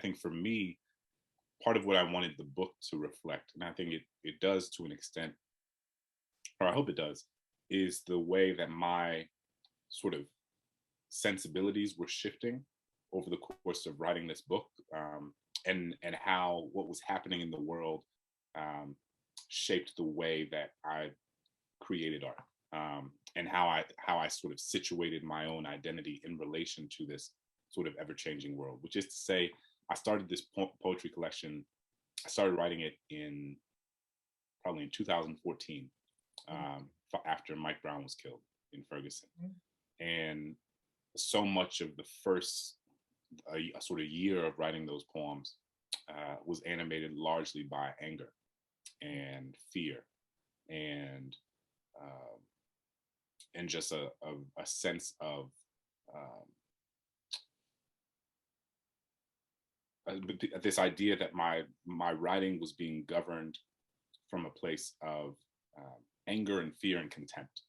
I think for me, part of what I wanted the book to reflect, and I think it does to an extent, or I hope it does, is the way that my sort of sensibilities were shifting over the course of writing this book, and how what was happening in the world shaped the way that I created art, and how I sort of situated my own identity in relation to this sort of ever changing world. Which is to say, I started this poetry collection. I started writing it in probably in 2014, after Mike Brown was killed in Ferguson, and so much of the first a sort of year of writing those poems was animated largely by anger and fear and just a sense of this idea that my writing was being governed from a place of anger and fear and contempt,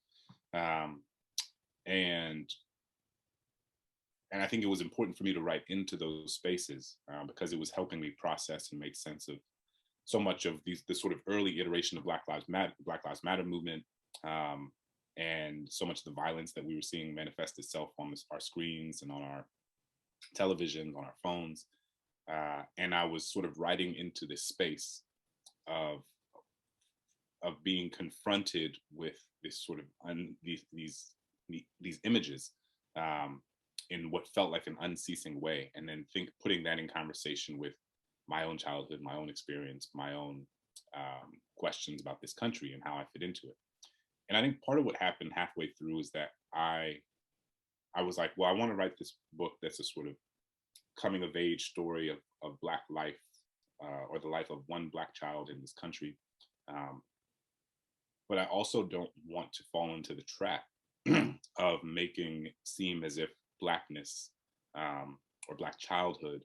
and I think it was important for me to write into those spaces, because it was helping me process and make sense of so much of this sort of early iteration of Black Lives Matter movement, and so much of the violence that we were seeing manifest itself on our screens and on our televisions, on our phones. And I was sort of writing into this space of being confronted with this sort of these images, in what felt like an unceasing way, and then putting that in conversation with my own childhood, my own experience, my own questions about this country and how I fit into it. And I think part of what happened halfway through is that I was like, well, I want to write this book that's a sort of coming of age story of Black life, or the life of one Black child in this country. But I also don't want to fall into the trap of making it seem as if Blackness, or Black childhood,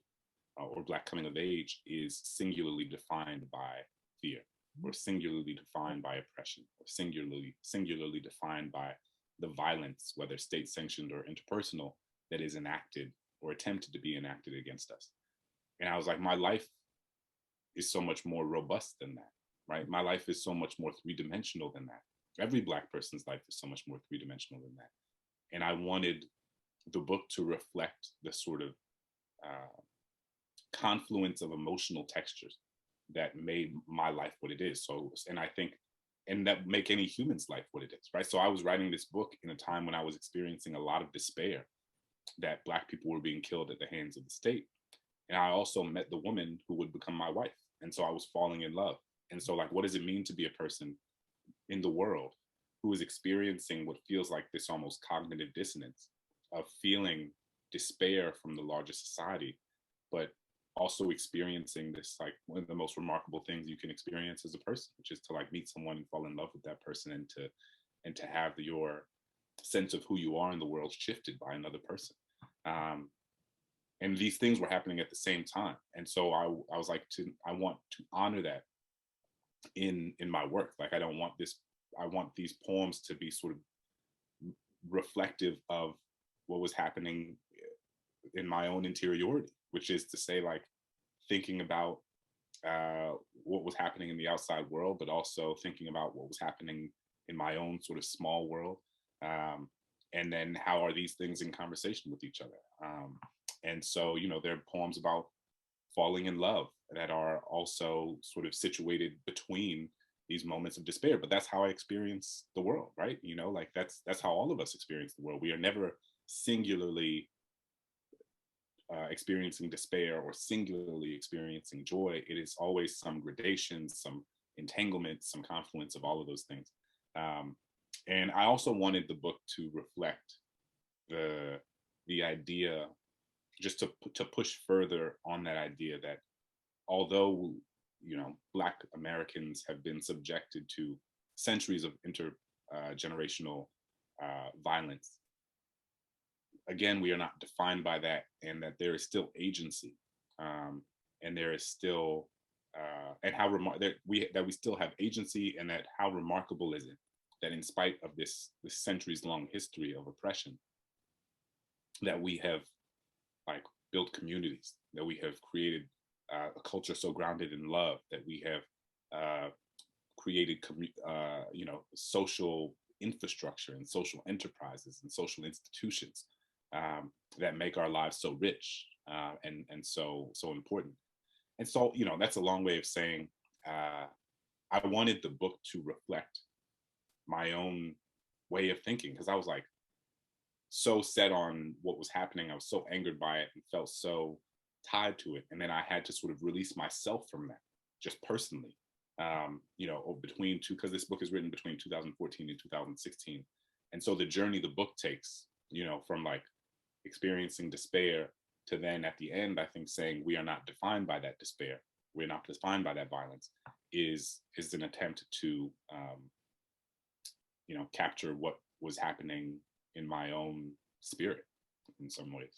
or Black coming of age is singularly defined by fear, or singularly defined by oppression, or singularly defined by the violence, whether state sanctioned or interpersonal, that is enacted or attempted to be enacted against us. And I was like, my life is so much more robust than that, right? My life is so much more three-dimensional than that. Every Black person's life is so much more three-dimensional than that. And I wanted the book to reflect the sort of confluence of emotional textures that made my life what it is. So, and I think, and that make any human's life what it is, right? So I was writing this book in a time when I was experiencing a lot of despair that Black people were being killed at the hands of the state. And I also met the woman who would become my wife. And so I was falling in love. And so, like, what does it mean to be a person in the world who is experiencing what feels like this almost cognitive dissonance of feeling despair from the larger society, but also experiencing this, like, one of the most remarkable things you can experience as a person, which is to, like, meet someone and fall in love with that person, and to have your sense of who you are in the world shifted by another person. And these things were happening at the same time. And so I was like, I want to honor that in my work. Like, I want these poems to be sort of reflective of what was happening in my own interiority, which is to say, like, thinking about what was happening in the outside world, but also thinking about what was happening in my own sort of small world. And then how are these things in conversation with each other? And so, you know, there are poems about falling in love that are also sort of situated between these moments of despair, but that's how I experience the world, right? You know, like that's how all of us experience the world. We are never singularly experiencing despair or singularly experiencing joy. It is always some gradation, some entanglement, some confluence of all of those things. And I also wanted the book to reflect the idea, just to push further on that idea that although, you know, Black Americans have been subjected to centuries of intergenerational violence, again, we are not defined by that, and that there is still agency, and there is still, and that we still have agency, and that how remarkable is it that in spite of this centuries-long history of oppression, that we have, like, built communities, that we have created a culture so grounded in love, that we have created, social infrastructure and social enterprises and social institutions that make our lives so rich and so important. And so, that's a long way of saying I wanted the book to reflect my own way of thinking, because I was like so set on what was happening. I was so angered by it and felt so tied to it. And then I had to sort of release myself from that, just personally, between two, because this book is written between 2014 and 2016. And so the journey the book takes, from like experiencing despair to then at the end, I think saying we are not defined by that despair, we're not defined by that violence, is an attempt to capture what was happening in my own spirit in some ways.